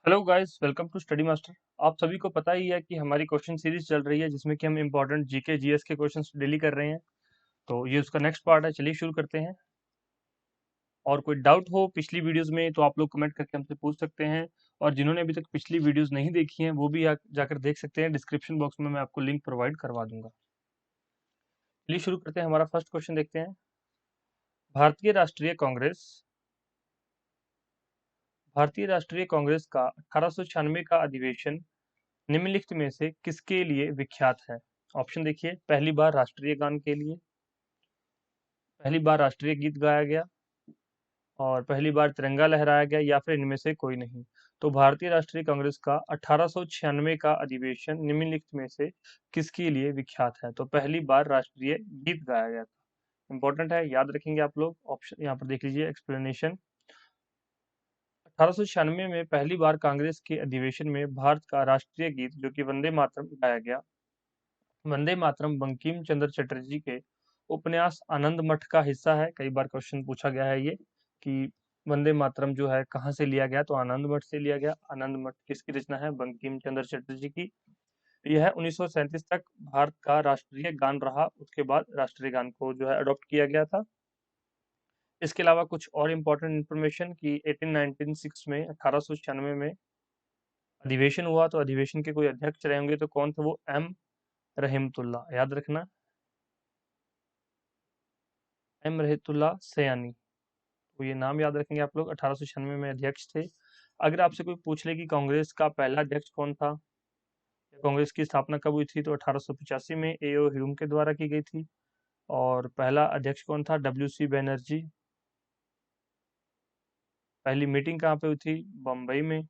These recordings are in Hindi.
Hello guys, welcome to study master. आप सभी को पता ही है कि हमारी क्वेश्चन सीरीज चल रही है जिसमें कि हम इंपॉर्टेंट जीके जीएस के क्वेश्चंस डेली कर रहे हैं। तो ये उसका नेक्स्ट पार्ट है। चलिए शुरू करते हैं। और कोई डाउट हो पिछली वीडियोस में तो आप लोग कमेंट करके हमसे पूछ सकते हैं। और जिन्होंने अभी तक पिछली वीडियोस नहीं देखी हैं वो भी जाकर देख सकते हैं। डिस्क्रिप्शन बॉक्स में मैं आपको लिंक प्रोवाइड करवा दूंगा। चलिए शुरू करते हैं। हमारा फर्स्ट क्वेश्चन देखते हैं। भारतीय राष्ट्रीय कांग्रेस भारतीय राष्ट्रीय कांग्रेस का 1896 का अधिवेशन निम्नलिखित में से किसके लिए विख्यात है? ऑप्शन देखिए। पहली बार राष्ट्रीय गान के लिए, पहली बार राष्ट्रीय गीत गाया गया, और पहली बार तिरंगा लहराया गया, या फिर इनमें से कोई नहीं। तो भारतीय राष्ट्रीय कांग्रेस का 1896 का अधिवेशन निम्नलिखित में से किसके लिए विख्यात है? तो पहली बार राष्ट्रीय गीत गाया गया था। इंपॉर्टेंट है, याद रखेंगे आप लोग। ऑप्शन यहाँ पर देख लीजिए, एक्सप्लेनेशन। 1896 में पहली बार कांग्रेस के अधिवेशन में भारत का राष्ट्रीय गीत जो कि वंदे मातरम गाया गया। वंदे मातरम बंकिम चंद्र चटर्जी के उपन्यास आनंद मठ का हिस्सा है। कई बार क्वेश्चन पूछा गया है ये कि वंदे मातरम जो है कहाँ से लिया गया, तो आनंद मठ से लिया गया। आनंद मठ किसकी रचना है? बंकिम चंद्र चटर्जी की। यह 1937 तक भारत का राष्ट्रीय गान रहा। उसके बाद राष्ट्रीय गान को जो है अडॉप्ट किया गया था। इसके अलावा कुछ और इम्पोर्टेंट इन्फॉर्मेशन कि 1896 में 1896 में अधिवेशन हुआ, तो अधिवेशन के कोई अध्यक्ष रहे होंगे, तो कौन थे वो? एम रहीमतुल्ला। याद रखना, एम रहतुल्ला सयानी। तो ये नाम याद रखेंगे आप लोग। 1896 में अध्यक्ष थे। अगर आपसे कोई पूछ ले कि कांग्रेस का पहला अध्यक्ष कौन था, या कांग्रेस की स्थापना कब हुई थी, तो 1885 में एओ ह्यूम के द्वारा की गई थी। और पहला अध्यक्ष कौन था? W C Banerjee. पहली मीटिंग कहाँ पे हुई थी? बम्बई में,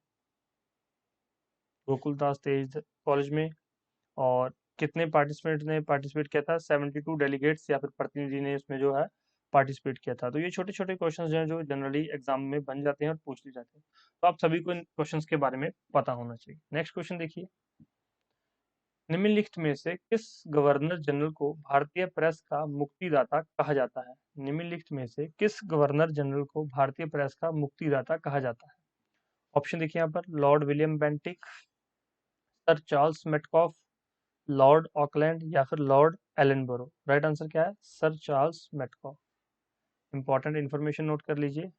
गोकुलदास तेज कॉलेज में। और कितने पार्टिसिपेंट ने पार्टिसिपेट किया था? 72 डेलीगेट्स या फिर प्रतिनिधि ने इसमें जो है पार्टिसिपेट किया था। तो ये छोटे छोटे क्वेश्चंस हैं जो जनरली एग्जाम में बन जाते हैं और पूछ लिए जाते हैं। तो आप सभी को इन क्वेश्चंस के बारे में पता होना चाहिए। नेक्स्ट क्वेश्चन देखिए। निम्नलिखित में से किस गवर्नर जनरल को भारतीय प्रेस का मुक्तिदाता कहा जाता है? निम्नलिखित में से किस गवर्नर जनरल को भारतीय प्रेस का मुक्तिदाता कहा जाता है? ऑप्शन देखिए यहाँ पर। Lord William Bentinck, sir Charles Metcalfe, Lord Auckland, या फिर लॉर्ड एलनबरो। राइट आंसर क्या है? Sir Charles Metcalfe. Important information note कर लीजिए।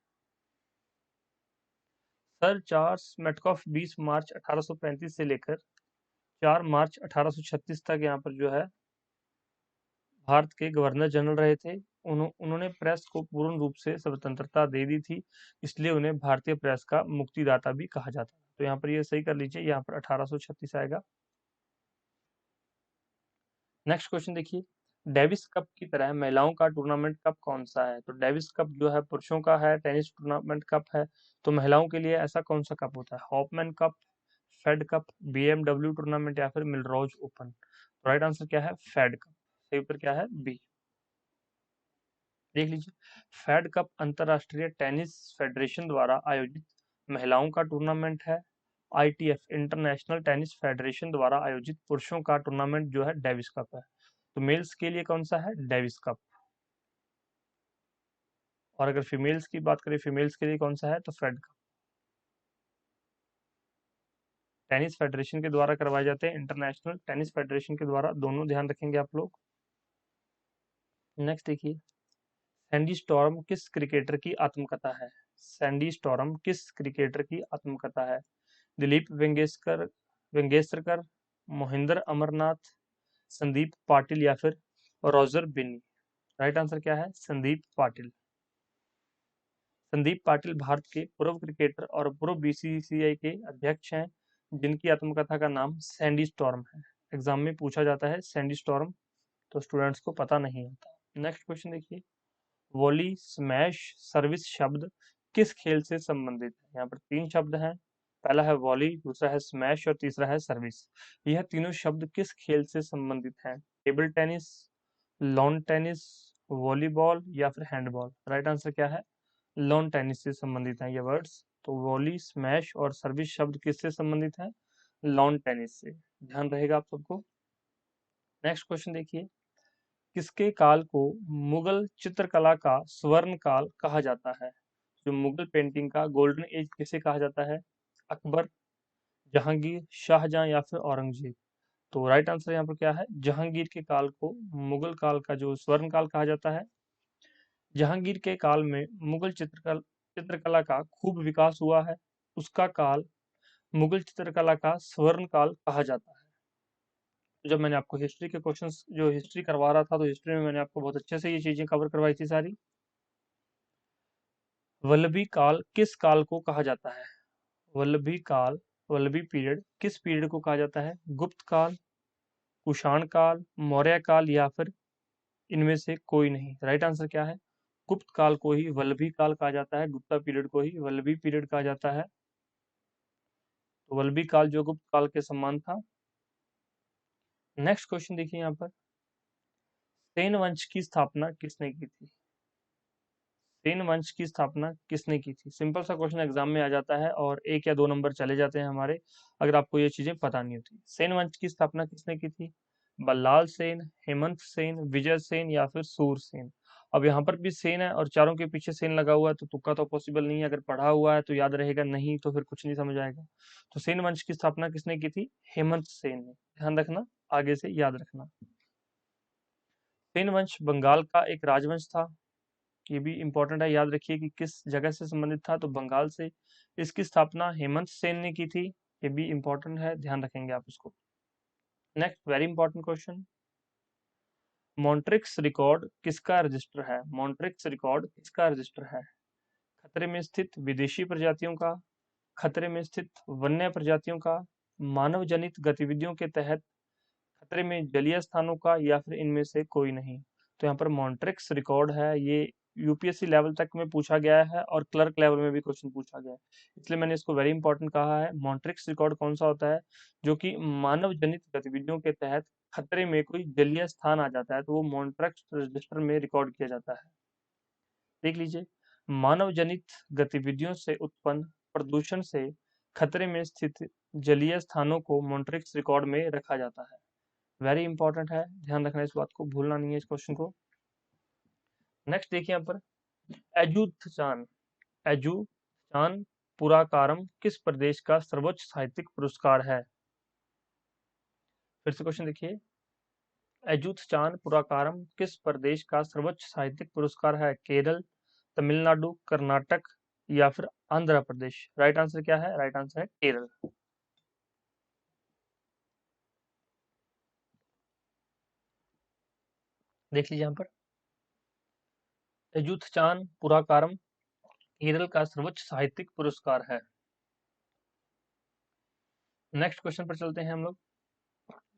सर चार्ल्स मेटकॉफ 20 मार्च 1835 से लेकर 4 मार्च 1836 तक यहाँ पर जो है भारत के गवर्नर जनरल रहे थे। उन्होंने प्रेस को पूर्ण रूप से स्वतंत्रता दे दी थी, इसलिए उन्हें भारतीय प्रेस का मुक्तिदाता भी कहा जाता है। तो यहाँ पर ये सही कर लीजिए, यहाँ पर 1836 आएगा। नेक्स्ट क्वेश्चन देखिए। डेविस कप की तरह महिलाओं का टूर्नामेंट कप कौन सा है? तो डेविस कप जो है पुरुषों का है, टेनिस टूर्नामेंट कप है। तो महिलाओं के लिए ऐसा कौन सा कप होता है? Hopman Cup, Fed Cup, BMW tournament, या फिर मिलरॉज ओपन। तो राइट आंसर क्या है? Fed Cup. सही उत्तर क्या है? बी। देख लीजिए। फेड कप अंतरराष्ट्रीय टेनिस फेडरेशन द्वारा आयोजित महिलाओं का टूर्नामेंट है। आईटीएफ इंटरनेशनल टेनिस फेडरेशन द्वारा आयोजित पुरुषों का टूर्नामेंट जो है डेविस कप है। तो मेल्स के लिए कौन सा है? Davis cup. और अगर फीमेल्स की बात करें, फीमेल्स के लिए कौन सा है? तो फेड कप। टेनिस फेडरेशन के द्वारा करवाए जाते हैं, इंटरनेशनल टेनिस फेडरेशन के द्वारा। दोनों ध्यान रखेंगे आप लोग। नेक्स्ट देखिए। सैंडी स्टॉर्म किस क्रिकेटर की आत्मकथा है? सैंडी स्टॉर्म किस क्रिकेटर की आत्मकथा है? दिलीप वेंगेसरकर, मोहिंदर अमरनाथ, संदीप पाटिल, या फिर रॉजर बिन्नी। राइट आंसर क्या है? संदीप पाटिल। संदीप पाटिल भारत के पूर्व क्रिकेटर और पूर्व बीसीसीआई के अध्यक्ष हैं, जिनकी आत्मकथा का नाम सैंडी स्टॉर्म है। एग्जाम में पूछा जाता है सैंडी स्टॉर्म, तो स्टूडेंट्स को पता नहीं होता। नेक्स्ट क्वेश्चन देखिए। वॉली, स्मैश, सर्विस शब्द किस खेल से संबंधित है? यहाँ पर तीन शब्द हैं। पहला है वॉली, दूसरा है स्मैश, और तीसरा है सर्विस। यह तीनों शब्द किस खेल से संबंधित हैं? Table tennis, lawn tennis, volleyball, या फिर हैंडबॉल। राइट आंसर क्या है? लॉन टेनिस से संबंधित हैं ये वर्ड्स। तो वॉली, स्मैश और सर्विस शब्द किससे संबंधित है? लॉन टेनिस से। ध्यान रहेगा आप सबको। नेक्स्ट क्वेश्चन देखिए। किसके काल को मुगल चित्रकला का स्वर्ण काल कहा जाता है? जो मुगल पेंटिंग का गोल्डन एज किसे कहा जाता है? अकबर, जहांगीर, शाहजहां या फिर औरंगजेब? तो राइट आंसर यहाँ पर क्या है, जहांगीर के काल को मुगल काल का जो स्वर्ण काल कहा जाता है। जहांगीर के काल में मुगल चित्रकला का खूब विकास हुआ है, उसका काल मुगल चित्रकला का स्वर्ण काल कहा जाता है। जब मैंने आपको हिस्ट्री के क्वेश्चंस जो हिस्ट्री करवा रहा था, तो हिस्ट्री में मैंने आपको बहुत अच्छे से ये चीजें कवर करवाई थी सारी। वल्लभी काल किस काल को कहा जाता है? वल्लभी काल, वल्लभी पीरियड किस पीरियड को कहा जाता है? गुप्त काल, कुषाण काल, मौर्य काल या फिर इनमें से कोई नहीं? राइट आंसर क्या है, गुप्त काल को ही वल्लभी काल कहा जाता है, गुप्ता पीरियड को ही वल्लभी पीरियड कहा जाता है। तो वल्लभी काल जो गुप्त काल के समान था। नेक्स्ट क्वेश्चन देखिए यहाँ पर, सेन वंश की स्थापना किसने की थी? सेन वंश की स्थापना किसने की थी? सिंपल सा क्वेश्चन एग्जाम में आ जाता है और 1 या 2 नंबर चले जाते हैं हमारे, अगर आपको ये चीजें पता नहीं होती। सेन वंश की स्थापना किसने की थी? बल्लाल सेन, हेमंत सेन, विजय सेन या फिर सूर सेन? अब यहाँ पर भी सेन है और चारों के पीछे सेन लगा हुआ है, तो तुक्का तो पॉसिबल नहीं है। अगर पढ़ा हुआ है तो याद रहेगा, नहीं तो फिर कुछ नहीं समझ आएगा। तो सेन वंश की स्थापना किसने की थी? हेमंत सेन ने। ध्यान रखना, आगे से याद रखना। सेन वंश बंगाल का एक राजवंश था। ये भी इंपॉर्टेंट है, याद रखिए कि किस जगह से संबंधित था, तो बंगाल से। इसकी स्थापना हेमंत सेन ने की थी। ये भी इंपॉर्टेंट है, ध्यान रखेंगे आप इसको। Next very important question, Montreux record किसका रजिस्टर है? मॉन्ट्रिक्स रिकॉर्ड किसका रजिस्टर है? खतरे में स्थित विदेशी प्रजातियों का, खतरे में स्थित वन्य प्रजातियों का, मानव जनित गतिविधियों के तहत खतरे में जलीय स्थानों का, या फिर इनमें से कोई नहीं? तो यहाँ पर मॉन्ट्रिक्स रिकॉर्ड है, ये यूपीएससी लेवल तक में पूछा गया है और क्लर्क लेवल में भी क्वेश्चन पूछा गया है, इसलिए मैंने इसको वेरी इंपॉर्टेंट कहा है। मॉन्ट्रिक्स रिकॉर्ड कौन सा होता है? जो कि मानव जनित गतिविधियों के तहत खतरे में कोई जलीय स्थान आ जाता है, तो वो मॉन्ट्रिक्स रजिस्टर में रिकॉर्ड किया जाता है। देख लीजिए, मानव जनित गतिविधियों से उत्पन्न प्रदूषण से खतरे में स्थित जलीय स्थानों को मॉन्ट्रिक्स रिकॉर्ड में रखा जाता है। वेरी इंपॉर्टेंट है, ध्यान रखना, इस बात को भूलना नहीं है इस क्वेश्चन को। नेक्स्ट देखिए यहाँ पर, एजुथचान, एजुचान पुराकारम किस प्रदेश का सर्वोच्च साहित्यिक पुरस्कार है? फिर से क्वेश्चन देखिए, एजुथचान पुराकारम किस प्रदेश का सर्वोच्च साहित्यिक पुरस्कार है? केरल, तमिलनाडु, कर्नाटक या फिर आंध्र प्रदेश? राइट आंसर क्या है? राइट आंसर है केरल। देख लीजिए यहाँ पर, एजुथचान पुराकारम केरल का सर्वोच्च साहित्यिक पुरस्कार है। नेक्स्ट क्वेश्चन पर चलते हैं हम लोग,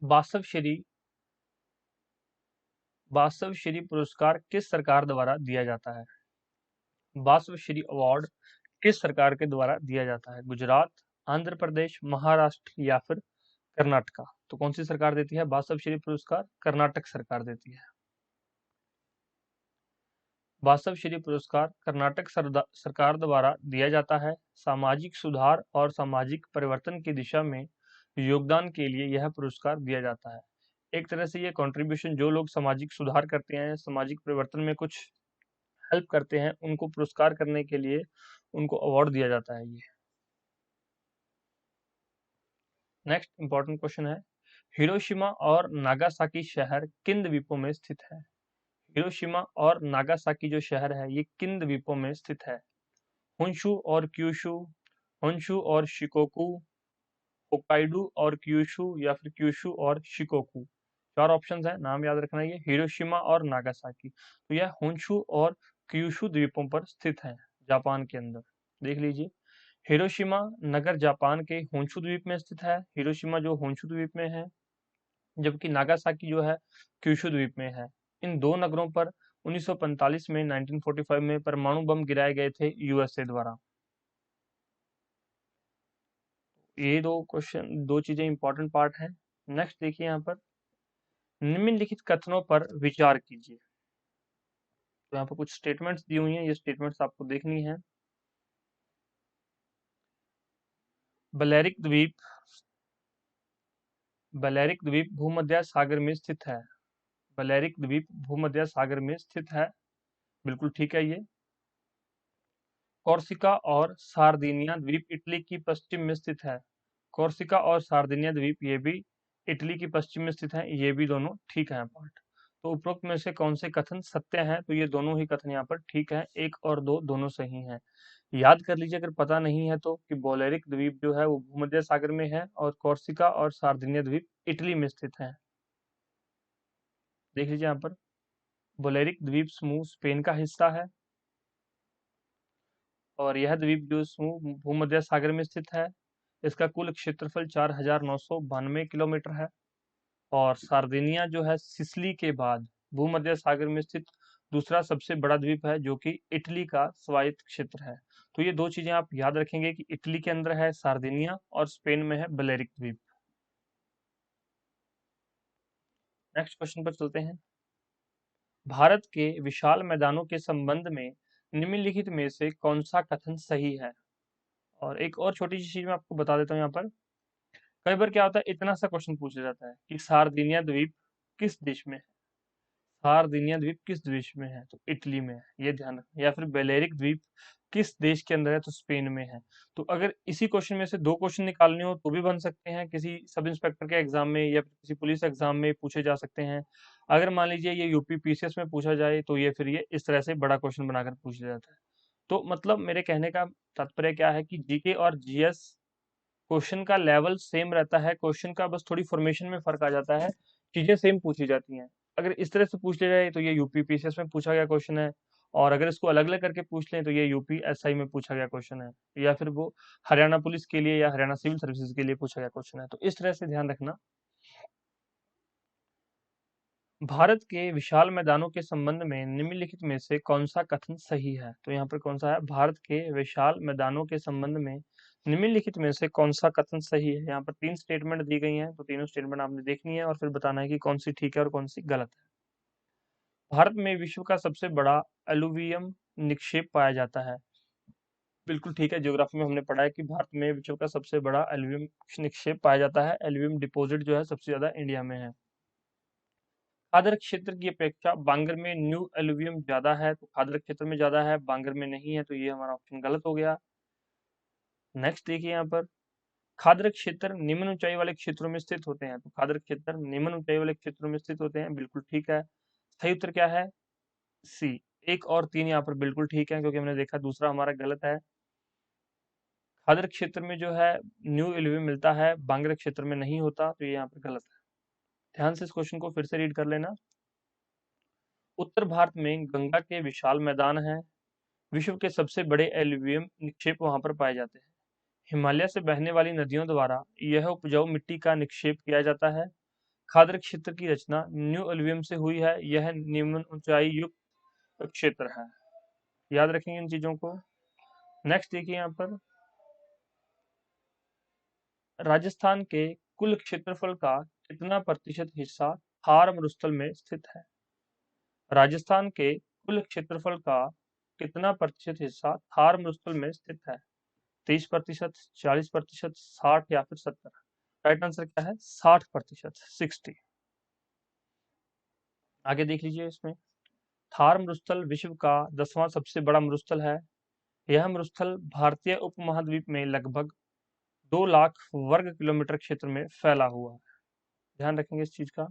बासव श्री, बासव श्री पुरस्कार किस सरकार द्वारा दिया जाता है? बासव श्री अवार्ड किस सरकार के द्वारा दिया जाता है? गुजरात, आंध्र प्रदेश, महाराष्ट्र या फिर कर्नाटका? तो कौन सी सरकार देती है बासव श्री पुरस्कार? कर्नाटक सरकार देती है। बासव श्री पुरस्कार कर्नाटक सरकार द्वारा दिया जाता है। सामाजिक सुधार और सामाजिक परिवर्तन की दिशा में योगदान के लिए यह पुरस्कार दिया जाता है। एक तरह से ये कंट्रीब्यूशन, जो लोग सामाजिक सुधार करते हैं, सामाजिक परिवर्तन में कुछ हेल्प करते हैं, उनको पुरस्कार करने के लिए उनको अवार्ड दिया जाता है ये। नेक्स्ट इंपॉर्टेंट क्वेश्चन है, हिरोशिमा और नागासाकी शहर किन द्वीपों में स्थित है? हिरोशिमा और नागासाकी जो शहर है, ये किन द्वीपों में स्थित है? होन्शु और क्यूशु, होन्शु और शिकोकू, होक्काइडो और क्यूशु या फिर क्यूशु और शिकोकू? चार ऑप्शंस है, नाम याद रखना, ये हिरोशिमा और नागासाकी। तो यह होन्शु और क्यूशु द्वीपों पर स्थित है, जापान के अंदर। देख लीजिए, हिरोशिमा नगर जापान के होन्शु द्वीप में स्थित है, हिरोशिमा जो होन्शु द्वीप में है, जबकि नागासाकी जो है क्यूशु द्वीप में है। इन दो नगरों पर 1945 में 1945 में परमाणु बम गिराए गए थे यूएसए द्वारा। ये दो क्वेश्चन, दो चीजें इंपॉर्टेंट पार्ट है। नेक्स्ट देखिए यहाँ पर, निम्नलिखित कथनों पर विचार कीजिए। तो यहाँ पर कुछ स्टेटमेंट्स दी हुई हैं, ये स्टेटमेंट्स आपको देखनी है। बलेरिक द्वीप, बलेरिक द्वीप भूमध्य सागर में स्थित है। बलेरिक द्वीप भूमध्य सागर में स्थित है, बिल्कुल ठीक है ये। कॉर्सिका और सार्दिनिया द्वीप इटली की पश्चिम में स्थित है। कोर्सिका और सार्दिनिया द्वीप ये भी इटली की पश्चिम में स्थित हैं, ये भी दोनों ठीक हैं पार्ट। तो उपरोक्त में से कौन से कथन सत्य हैं? तो ये दोनों ही कथन यहाँ पर ठीक है, 1 और 2 दोनों सही हैं। याद कर लीजिए अगर पता नहीं है तो, कि बोलेरिक द्वीप जो है वो भूमध्य सागर में है और कोर्सिका और सार्दिनिया द्वीप इटली में स्थित है। देख लीजिए यहाँ पर, बोलेरिक द्वीप समूह स्पेन का हिस्सा है और यह द्वीप जो समूह भूमध्य सागर में स्थित है। इसका कुल क्षेत्रफल 4,992 किलोमीटर है और सार्दिनिया जो है सिसिली के बाद भूमध्य सागर में स्थित दूसरा सबसे बड़ा द्वीप है, जो कि इटली का स्वायत्त क्षेत्र है। तो ये दो चीजें आप याद रखेंगे कि इटली के अंदर है सार्दिनिया और स्पेन में है बलेरिक द्वीप। नेक्स्ट क्वेश्चन पर चलते हैं। भारत के विशाल मैदानों के संबंध में निम्नलिखित में से कौन सा कथन सही है? और एक और छोटी सी चीज मैं आपको बता देता हूँ यहाँ पर। कई बार क्या होता है, इतना सा क्वेश्चन पूछा जाता है कि सार्दिनिया द्वीप किस देश में है? सार्दिनिया द्वीप किस देश में है? तो इटली में है, ये ध्यान रखना। या फिर बेलेरिक द्वीप किस देश के अंदर है? तो स्पेन में है। तो अगर इसी क्वेश्चन में से दो क्वेश्चन निकालने हो तो भी बन सकते हैं, किसी सब इंस्पेक्टर के एग्जाम में या फिर किसी पुलिस एग्जाम में पूछे जा सकते हैं। अगर मान लीजिए ये यूपी पीसीएस में पूछा जाए तो ये फिर ये इस तरह से बड़ा क्वेश्चन बनाकर पूछा जाता है। तो मतलब मेरे कहने का तात्पर्य क्या है कि जीके और जीएस क्वेश्चन का लेवल सेम रहता है, क्वेश्चन का बस थोड़ी फॉर्मेशन में फर्क आ जाता है, चीजें सेम पूछी जाती हैं। अगर इस तरह से पूछ लिया जाए तो ये यूपी पीसीएस में पूछा गया क्वेश्चन है, और अगर इसको अलग अलग करके पूछ लें तो ये यूपी एसआई में पूछा गया क्वेश्चन है, या फिर वो हरियाणा पुलिस के लिए या हरियाणा सिविल सर्विसेज के लिए पूछा गया क्वेश्चन है। तो इस तरह से ध्यान रखना। भारत के विशाल मैदानों के संबंध में निम्नलिखित में से कौन सा कथन सही है? तो यहाँ पर कौन सा है? भारत के विशाल मैदानों के संबंध में निम्नलिखित में से कौन सा कथन सही है? यहाँ पर 3 स्टेटमेंट दी गई हैं, तो तीनों स्टेटमेंट आपने देखनी है और फिर बताना है कि कौन सी ठीक है और कौन सी गलत है। भारत में विश्व का सबसे बड़ा एलुवियम निक्षेप पाया जाता है। बिल्कुल ठीक है, ज्योग्राफी में हमने पढ़ा है कि भारत में विश्व का सबसे बड़ा एलुवियम निक्षेप पाया जाता है। एलुवियम डिपॉजिट जो है सबसे ज्यादा इंडिया में है। खादर क्षेत्र की अपेक्षा बांगर में न्यू एलुवियम ज्यादा है, तो खादर क्षेत्र में ज्यादा है, बांगर में नहीं है, तो ये हमारा ऑप्शन गलत हो गया। नेक्स्ट देखिए यहाँ पर, खादर क्षेत्र निम्न ऊंचाई वाले क्षेत्रों में स्थित होते हैं, तो खादर क्षेत्र निम्न ऊंचाई वाले क्षेत्रों में स्थित होते हैं, बिल्कुल ठीक है। सही उत्तर क्या है? सी। 1 और 3 यहाँ पर बिल्कुल ठीक है, क्योंकि हमने देखा दूसरा हमारा गलत है। खादर क्षेत्र में जो है न्यू एलुवियम मिलता है, बांगर क्षेत्र में नहीं होता, तो ये यहाँ पर गलत है। ध्यान से इस क्वेश्चन को फिर से रीड कर लेना। उत्तर भारत में गंगा के विशाल मैदान हैं, विश्व के सबसे बड़े एल्यूवियल निक्षेप वहां पर पाए जाते हैं। हिमालय से बहने वाली नदियों द्वारा यह उपजाऊ मिट्टी का निक्षेप किया जाता है। खादर क्षेत्र की रचना न्यू एल्यूवियम से हुई है, यह निम्न ऊंचाई युक्त क्षेत्र है। याद रखेंगे इन चीजों को। नेक्स्ट देखिए यहाँ पर, राजस्थान के कुल क्षेत्रफल का कितना प्रतिशत हिस्सा थार मरुस्थल में स्थित है? राजस्थान के कुल क्षेत्रफल का कितना प्रतिशत हिस्सा थार मरुस्थल में स्थित है? 30%, 40%, 60 या फिर 70? राइट आंसर क्या है? 60%, 60। आगे देख लीजिए इसमें, थार मरुस्थल विश्व का 10वां सबसे बड़ा मरुस्थल है। यह मरुस्थल भारतीय उपमहाद्वीप में लगभग 2 लाख वर्ग किलोमीटर क्षेत्र में फैला हुआ है। ध्यान रखेंगे इस चीज का।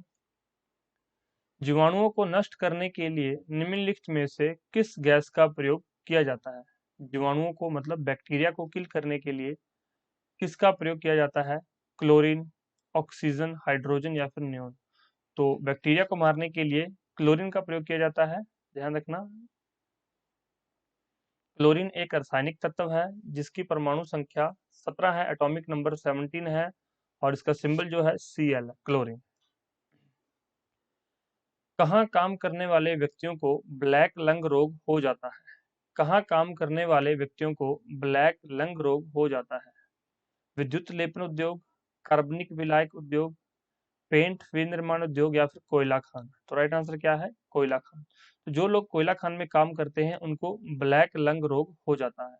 जीवाणुओं को नष्ट करने के लिए निम्नलिखित में से किस गैस का प्रयोग किया जाता है? जीवाणुओं को मतलब बैक्टीरिया को किल करने के लिए किसका प्रयोग किया जाता है? क्लोरीन, ऑक्सीजन, हाइड्रोजन या फिर नियोन? तो बैक्टीरिया को मारने के लिए क्लोरीन का प्रयोग किया जाता है। ध्यान रखना। क्लोरीन एक रासायनिक तत्व है जिसकी परमाणु संख्या 17 है, एटॉमिक नंबर 17 है और इसका सिंबल जो है Cl है, क्लोरीन। कहाँ काम करने वाले व्यक्तियों को ब्लैक लंग रोग हो जाता है? कहाँ काम करने वाले व्यक्तियों को ब्लैक लंग रोग हो जाता है? विद्युत लेपन उद्योग, कार्बनिक विलायक उद्योग, पेंट विनिर्माण उद्योग या फिर कोयला खान? तो राइट आंसर क्या है? कोयला खान। तो जो लोग कोयला खान में काम करते हैं उनको ब्लैक लंग रोग हो जाता है।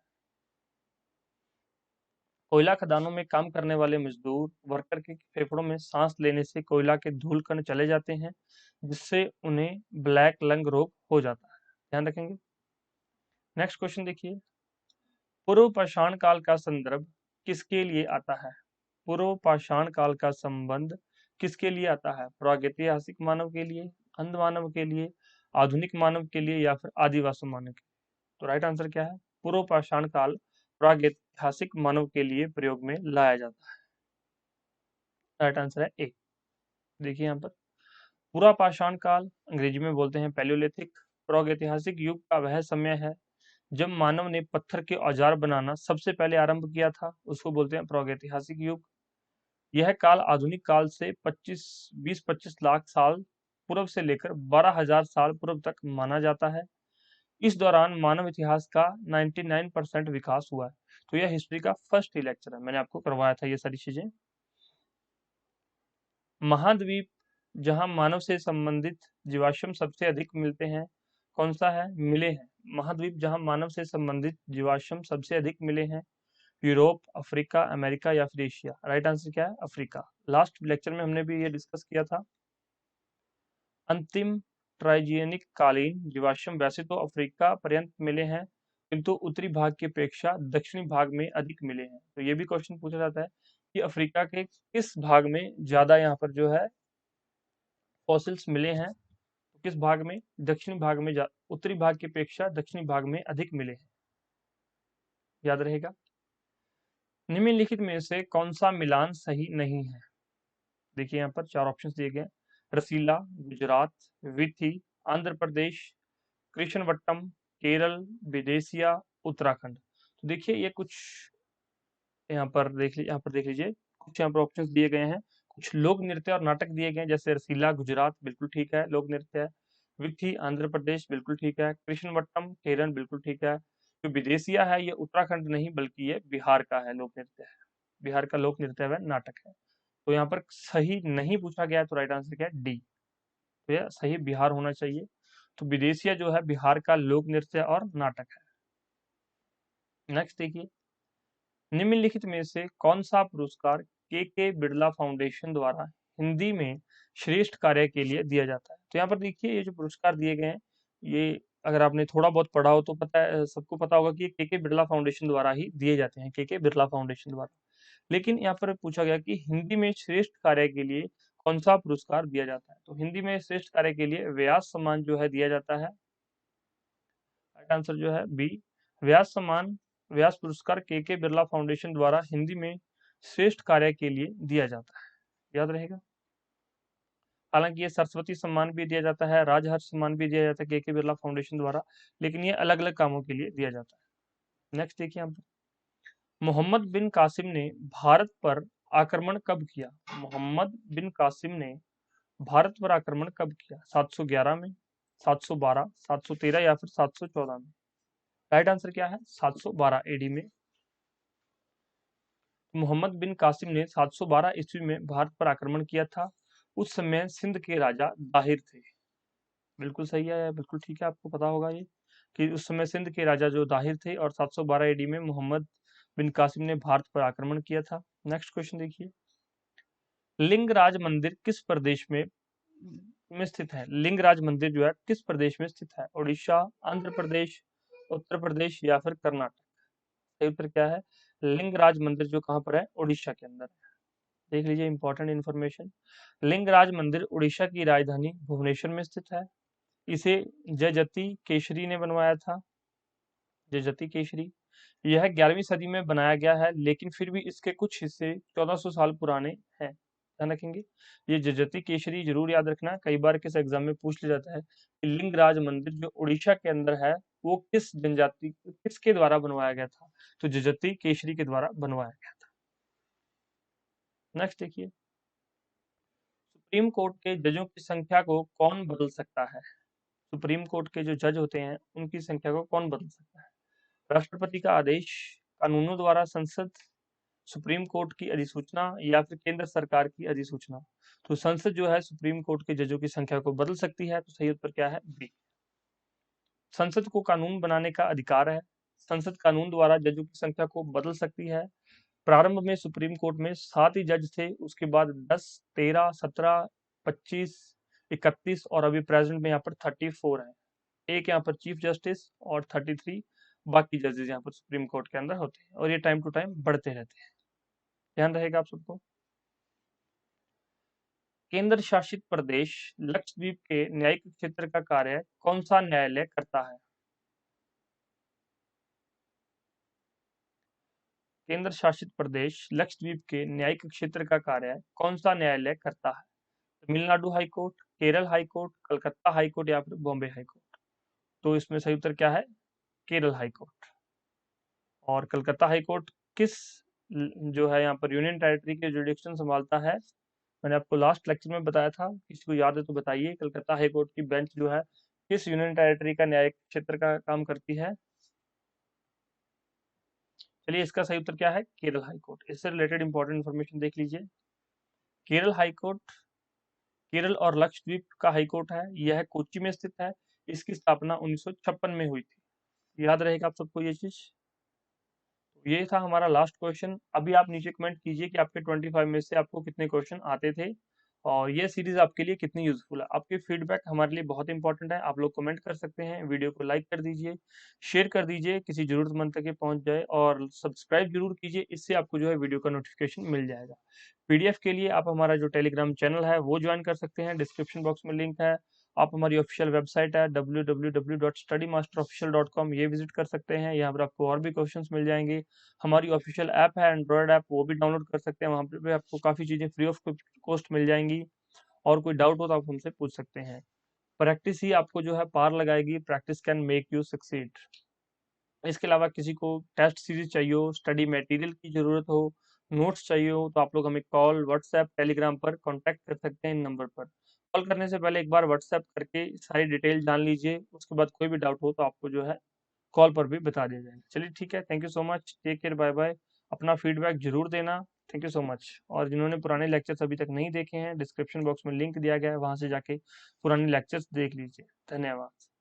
कोयला खदानों में काम करने वाले मजदूर वर्कर के फेफड़ों में सांस लेने से कोयला के धूल कण चले जाते हैं, जिससे उन्हें ब्लैक लंग रोग हो जाता है। ध्यान रखेंगे। नेक्स्ट क्वेश्चन देखिए, पूर्व पाषाण काल का संदर्भ किसके लिए आता है? पूर्व पाषाण काल का संबंध किसके लिए आता है? प्रागैतिहासिक मानव के लिए, अंध मानव के लिए, आधुनिक मानव के लिए या फिर आदिवासी मानव के लिए? तो राइट आंसर क्या है? पूर्व पाषाण काल प्रागैतिहासिक मानव के लिए प्रयोग में लाया जाता है। राइट आंसर है ए। देखिए यहाँ पर पूरा पाषाण काल अंग्रेजी में बोलते हैं पैलियोलिथिक। प्रागैतिहासिक युग का वह समय है जब मानव ने पत्थर के औजार बनाना सबसे पहले आरंभ किया था, उसको बोलते हैं प्रागैतिहासिक युग। यह काल आधुनिक काल से 20-25 लाख साल पूर्व से लेकर 12,000 साल पूर्व तक माना जाता है। इस दौरान मानव इतिहास का 99% विकास हुआ है। तो यह हिस्ट्री का फर्स्ट ही लेक्चर है, मैंने आपको करवाया था ये सारी चीजें। महाद्वीप जहां मानव से संबंधित जीवाश्म सबसे अधिक मिलते हैं, कौन सा है? मिले हैं। महाद्वीप जहां मानव से संबंधित जीवाश्म सबसे अधिक मिले हैं, यूरोप, अफ्रीका, अमेरिका या फिर एशिया? राइट आंसर क्या है? अफ्रीका। लास्ट लेक्चर में हमने भी ये डिस्कस किया था। अंतिम ट्राइजेनिक कालीन जीवाश्म वैसे तो अफ्रीका पर्यंत मिले हैं, किंतु उत्तरी भाग की अपेक्षा दक्षिणी भाग में अधिक मिले हैं। तो ये भी क्वेश्चन पूछा जाता है कि अफ्रीका के किस भाग में ज्यादा यहाँ पर जो है फॉसिल्स मिले हैं? तो किस भाग में? दक्षिणी भाग में, उत्तरी भाग की अपेक्षा दक्षिणी भाग में अधिक मिले हैं। याद रहेगा। निम्नलिखित में से कौन सा मिलान सही नहीं है? देखिए यहाँ पर चार ऑप्शंस दिए गए हैं। रसीला, गुजरात, विथी, आंध्र प्रदेश, कृष्णवट्टम, केरल, विदेशिया, उत्तराखंड। तो देखिए ये कुछ यहाँ पर देख लीजिए, कुछ यहाँ पर ऑप्शंस दिए गए हैं। कुछ लोक नृत्य और नाटक दिए गए हैं, जैसे रसीला गुजरात बिल्कुल ठीक है, लोक नृत्य है। विथी आंध्र प्रदेश बिल्कुल ठीक है। कृष्णवट्टम केरल बिल्कुल ठीक है। जो विदेशिया है ये उत्तराखंड नहीं बल्कि ये बिहार का है, लोक नृत्य है। बिहार का लोक नृत्य व नाटक है। तो यहाँ पर सही नहीं पूछा गया है, तो राइट आंसर क्या है? डी। तो यह सही बिहार होना चाहिए। तो विदेशिया जो है बिहार का लोक नृत्य और नाटक है। नेक्स्ट देखिए, निम्नलिखित में से कौन सा पुरस्कार के बिड़ला फाउंडेशन द्वारा हिंदी में श्रेष्ठ कार्य के लिए दिया जाता है? तो यहाँ पर देखिए ये जो पुरस्कार दिए गए हैं, ये अगर आपने थोड़ा बहुत पढ़ा हो तो पता है, सबको पता होगा कि के बिड़ला फाउंडेशन द्वारा ही दिए जाते हैं, के बिड़ला फाउंडेशन द्वारा। लेकिन यहाँ पर पूछा गया कि हिंदी में श्रेष्ठ कार्य के लिए कौन सा पुरस्कार दिया जाता है? तो हिंदी में श्रेष्ठ कार्य के लिए व्यास सम्मान जो है दिया जाता है। राइट आंसर जो है बी, व्यास सम्मान, व्यास पुरस्कार के बिरला फाउंडेशन द्वारा हिंदी में श्रेष्ठ कार्य के लिए दिया जाता है। याद रहेगा। हालांकि ये सरस्वती सम्मान भी दिया जाता है, राजहर्ष सम्मान भी दिया जाता है के बिरला फाउंडेशन द्वारा, लेकिन ये अलग अलग कामों के लिए दिया जाता है। नेक्स्ट देखिए यहाँ पर, मोहम्मद बिन कासिम ने भारत पर आक्रमण कब किया? मोहम्मद बिन कासिम ने भारत पर आक्रमण कब किया? 711 में, 712, 713 या फिर 714 में? राइट आंसर क्या है? 712 एडी में। मोहम्मद बिन कासिम ने 712 ईस्वी में भारत पर आक्रमण किया था। उस समय सिंध के राजा दाहिर थे। बिल्कुल सही है, बिल्कुल ठीक है, आपको पता होगा ये कि उस समय सिंध के राजा जो दाहिर थे, और 712 एडी में मोहम्मद बिन कासिम ने भारत पर आक्रमण किया था। नेक्स्ट क्वेश्चन देखिए, लिंगराज मंदिर किस प्रदेश में स्थित है? लिंगराज मंदिर जो है किस प्रदेश में स्थित है? उड़ीसा, आंध्र प्रदेश, उत्तर प्रदेश या फिर कर्नाटक? सही उत्तर क्या है? लिंगराज मंदिर जो कहाँ पर है? उड़ीसा के अंदर है। देख लीजिए इंपॉर्टेंट इन्फॉर्मेशन, लिंगराज मंदिर उड़ीसा की राजधानी भुवनेश्वर में स्थित है। इसे जयजती केशरी ने बनवाया था। जयजती केशरी, यह 11वीं सदी में बनाया गया है, लेकिन फिर भी इसके कुछ हिस्से 1400 साल पुराने हैं। ध्यान रखेंगे, ये जयजती केशरी जरूर याद रखना, कई बार किस एग्जाम में पूछ लिया जाता है कि लिंगराज मंदिर जो उड़ीसा के अंदर है वो किस जनजाति, किसके द्वारा बनवाया गया था? तो जयजती केशरी के द्वारा बनवाया गया था। नेक्स्ट देखिए, सुप्रीम कोर्ट के जजों की संख्या को कौन बदल सकता है? सुप्रीम कोर्ट के जो जज होते हैं उनकी संख्या को कौन बदल सकता है? राष्ट्रपति का आदेश, कानूनों द्वारा, संसद, सुप्रीम कोर्ट की अधिसूचना या फिर केंद्र सरकार की अधिसूचना? तो संसद जो है सुप्रीम कोर्ट के जजों की संख्या को बदल सकती है। तो सही उत्तर क्या है? बी। संसद को कानून बनाने का अधिकार है। संसद कानून द्वारा जजों की संख्या को बदल सकती है। प्रारंभ में सुप्रीम कोर्ट में 7 ही जज थे, उसके बाद 10, 13, 17, 25, 31 और अभी प्रेजेंट में यहाँ पर 34 है। एक यहाँ पर चीफ जस्टिस और 33 बाकी जजेस यहाँ पर सुप्रीम कोर्ट के अंदर होते हैं, और ये टाइम टू टाइम बढ़ते रहते हैं। ध्यान रहेगा आप सबको। केंद्र शासित प्रदेश लक्षद्वीप के न्यायिक क्षेत्र का कार्य कौन सा न्यायालय करता है? केंद्र शासित प्रदेश लक्षद्वीप के न्यायिक क्षेत्र का कार्य कौन सा न्यायालय करता है? Tamil Nadu high court, Kerala high court, Calcutta high court या फिर बॉम्बे हाई कोर्ट। तो इसमें सही उत्तर क्या है? Kerala high court. और कलकत्ता हाई कोर्ट किस जो है यहाँ पर यूनियन टेरिटरी के जुरिडिक्शन संभालता है? मैंने आपको लास्ट लेक्चर में बताया था, किसी को याद है तो बताइए। कलकत्ता हाई कोर्ट की बेंच जो है किस यूनियन टेरिटरी का न्यायिक क्षेत्र का काम करती है? चलिए, इसका सही उत्तर क्या है? Kerala high court. इससे रिलेटेड इंपॉर्टेंट इन्फॉर्मेशन देख लीजिए। केरल हाई कोर्ट केरल और लक्षद्वीप का हाई कोर्ट है, यह कोच्चि में स्थित है। इसकी स्थापना 1956 में हुई थी। याद रहेगा आप सबको ये चीज। ये था हमारा लास्ट क्वेश्चन। अभी आप नीचे कमेंट कीजिए कि आपके 25 में से आपको कितने क्वेश्चन आते थे और ये सीरीज आपके लिए कितनी यूजफुल है। आपके फीडबैक हमारे लिए बहुत इंपॉर्टेंट है। आप लोग कमेंट कर सकते हैं, वीडियो को लाइक कर दीजिए, शेयर कर दीजिए, किसी जरूरतमंद तक ये पहुंच जाए, और सब्सक्राइब जरूर कीजिए। इससे आपको जो है वीडियो का नोटिफिकेशन मिल जाएगा। पीडीएफ के लिए आप हमारा जो टेलीग्राम चैनल है वो ज्वाइन कर सकते हैं, डिस्क्रिप्शन बॉक्स में लिंक है। आप हमारी ऑफिशियल वेबसाइट है www.studymasterofficial.com, ये विजिट कर सकते हैं। यहाँ पर आपको और भी क्वेश्चंस मिल जाएंगे। हमारी ऑफिशियल ऐप है एंड्रॉयड ऐप, वो भी डाउनलोड कर सकते हैं। वहाँ पे भी आपको काफ़ी चीज़ें फ्री ऑफ कॉस्ट मिल जाएंगी। और कोई डाउट हो तो आप हमसे पूछ सकते हैं। प्रैक्टिस ही आपको जो है पार लगाएगी। Practice can make you succeed. इसके अलावा किसी को टेस्ट सीरीज चाहिए हो, स्टडी मटेरियल की ज़रूरत हो, नोट्स चाहिए हो, तो आप लोग हमें कॉल, व्हाट्सएप, टेलीग्राम पर कांटेक्ट कर सकते हैं इन नंबर पर। कॉल करने से पहले एक बार व्हाट्सएप करके सारी डिटेल जान लीजिए। उसके बाद कोई भी डाउट हो तो आपको जो है कॉल पर भी बता दिया जाएगा। चलिए ठीक है, thank you so much, take care, bye bye. अपना फीडबैक जरूर देना। Thank you so much. और जिन्होंने पुराने लेक्चर्स अभी तक नहीं देखे हैं, डिस्क्रिप्शन बॉक्स में लिंक दिया गया है, वहां से जाके पुराने लेक्चर्स देख लीजिए। धन्यवाद।